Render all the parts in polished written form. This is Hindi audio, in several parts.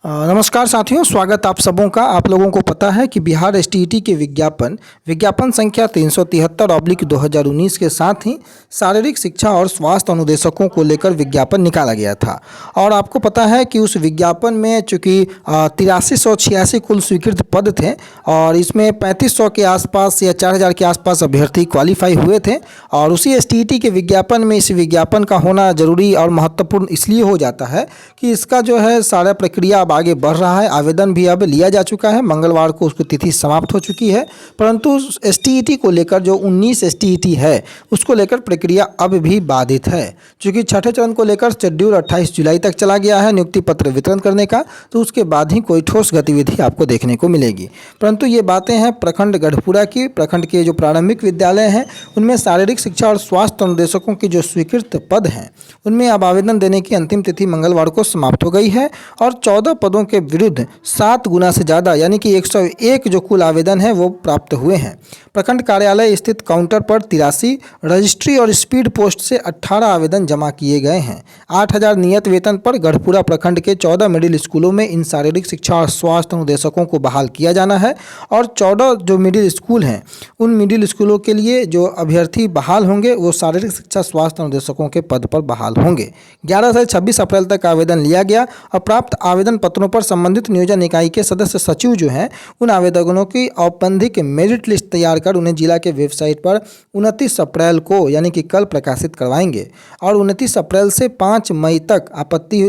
नमस्कार साथियों, स्वागत आप सबों का। आप लोगों को पता है कि बिहार एसटीईटी के विज्ञापन संख्या 373/2019 के साथ ही शारीरिक शिक्षा और स्वास्थ्य अनुदेशकों को लेकर विज्ञापन निकाला गया था। और आपको पता है कि उस विज्ञापन में चूँकि 8386 कुल स्वीकृत पद थे और इसमें 3500 के आसपास या 4000 के आसपास अभ्यर्थी क्वालिफाई हुए थे। और उसी एसटीईटी के विज्ञापन में इस विज्ञापन का होना जरूरी और महत्वपूर्ण इसलिए हो जाता है कि इसका जो है सारा प्रक्रिया आगे बढ़ रहा है। आवेदन भी अब लिया जा चुका है, मंगलवार को उसकी तिथि समाप्त हो चुकी है। परंतु एसटीईटी को लेकर जो 19 एसटीईटी है उसको लेकर प्रक्रिया अब भी बाधित है। क्योंकि छठे चरण को लेकर शेड्यूल 28 जुलाई तक चला गया है नियुक्ति पत्र वितरण करने का, तो उसके बाद ही कोई ठोस गतिविधि आपको देखने को मिलेगी। परंतु ये बातें हैं प्रखंड गढ़पुरा की। प्रखंड के जो प्रारंभिक विद्यालय हैं उनमें शारीरिक शिक्षा और स्वास्थ्य अनुदेशकों की जो स्वीकृत पद हैं उनमें अब आवेदन देने की अंतिम तिथि मंगलवार को समाप्त हो गई है। और 14 पदों के विरुद्ध 7 गुना से ज़्यादा यानी कि 101 जो कुल आवेदन है वो प्राप्त हुए हैं। प्रखंड कार्यालय स्थित काउंटर पर 83, रजिस्ट्री और स्पीड पोस्ट से 18 आवेदन जमा किए गए हैं। 8000 नियत वेतन पर गढ़पुरा प्रखंड के 14 मिडिल स्कूलों में इन शारीरिक शिक्षा और स्वास्थ्य अनुदेशकों को बहाल किया जाना है। और 14 जो मिडिल स्कूल हैं उन मिडिल स्कूलों के लिए जो अभ्यर्थी बहाल होंगे वो शारीरिक शिक्षा स्वास्थ्य अनुदेशकों के पद पर बहाल होंगे। 11 से 26 अप्रैल तक आवेदन लिया गया और प्राप्त आवेदन पत्रों पर संबंधित नियोजन इकाई के सदस्य सचिव जो हैं उन आवेदकों की औपबंधिक मेरिट लिस्ट तैयार कर उन्हें जिला के वेबसाइट पर 29 अप्रैल को यानी कि कल प्रकाशित करवाएंगे। और 29 अप्रैल से 5 मई तक आपत्ति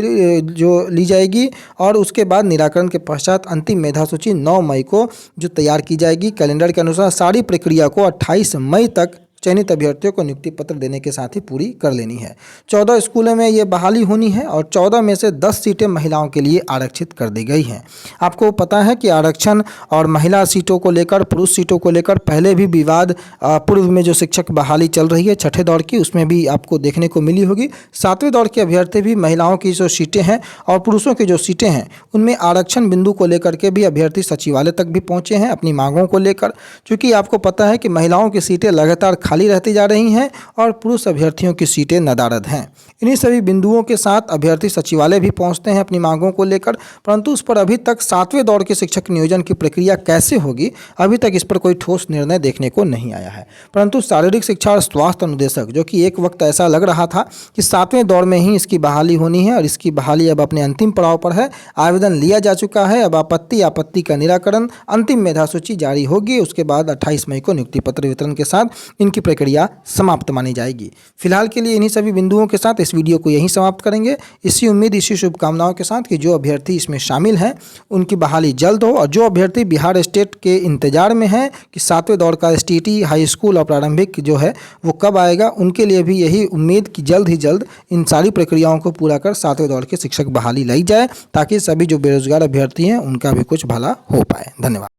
जो ली जाएगी और उसके बाद निराकरण के पश्चात अंतिम मेधा सूची 9 मई को जो तैयार की जाएगी। कैलेंडर के अनुसार सारी प्रक्रिया को 28 मई तक चयनित अभ्यर्थियों को नियुक्ति पत्र देने के साथ ही पूरी कर लेनी है। 14 स्कूलों में ये बहाली होनी है और 14 में से 10 सीटें महिलाओं के लिए आरक्षित कर दी गई हैं। आपको पता है कि आरक्षण और महिला सीटों को लेकर, पुरुष सीटों को लेकर पहले भी विवाद पूर्व में जो शिक्षक बहाली चल रही है छठे दौर की उसमें भी आपको देखने को मिली होगी। 7वें दौर के अभ्यर्थी भी महिलाओं की जो सीटें हैं और पुरुषों की जो सीटें हैं उनमें आरक्षण बिंदु को लेकर के भी अभ्यर्थी सचिवालय तक भी पहुँचे हैं अपनी मांगों को लेकर। चूँकि आपको पता है कि महिलाओं की सीटें लगातार खाली रहती जा रही हैं और पुरुष अभ्यर्थियों की सीटें नदारद हैं। इन्हीं सभी बिंदुओं के साथ अभ्यर्थी सचिवालय भी पहुंचते हैं अपनी मांगों को लेकर, परंतु उस पर अभी तक 7वें दौर के शिक्षक नियोजन की प्रक्रिया कैसे होगी अभी तक इस पर कोई ठोस निर्णय देखने को नहीं आया है। परंतु शारीरिक शिक्षा और स्वास्थ्य अनुदेशक जो कि एक वक्त ऐसा लग रहा था कि 7वें दौर में ही इसकी बहाली होनी है और इसकी बहाली अब अपने अंतिम पड़ाव पर है। आवेदन लिया जा चुका है। अब आपत्ति का निराकरण, अंतिम मेधा सूची जारी होगी। उसके बाद 28 मई को नियुक्ति पत्र वितरण के साथ इनकी प्रक्रिया समाप्त मानी जाएगी। फिलहाल के लिए इन्हीं सभी बिंदुओं के साथ इस वीडियो को यहीं समाप्त करेंगे। इसी उम्मीद, इसी शुभकामनाओं के साथ कि जो अभ्यर्थी इसमें शामिल हैं उनकी बहाली जल्द हो और जो अभ्यर्थी बिहार स्टेट के इंतजार में हैं कि 7वें दौर का एसटीईटी हाई स्कूल और प्रारंभिक जो है वो कब आएगा, उनके लिए भी यही उम्मीद कि जल्द ही जल्द इन सारी प्रक्रियाओं को पूरा कर 7वें दौर के शिक्षक बहाली लाई जाए ताकि सभी जो बेरोजगार अभ्यर्थी हैं उनका भी कुछ भला हो पाए। धन्यवाद।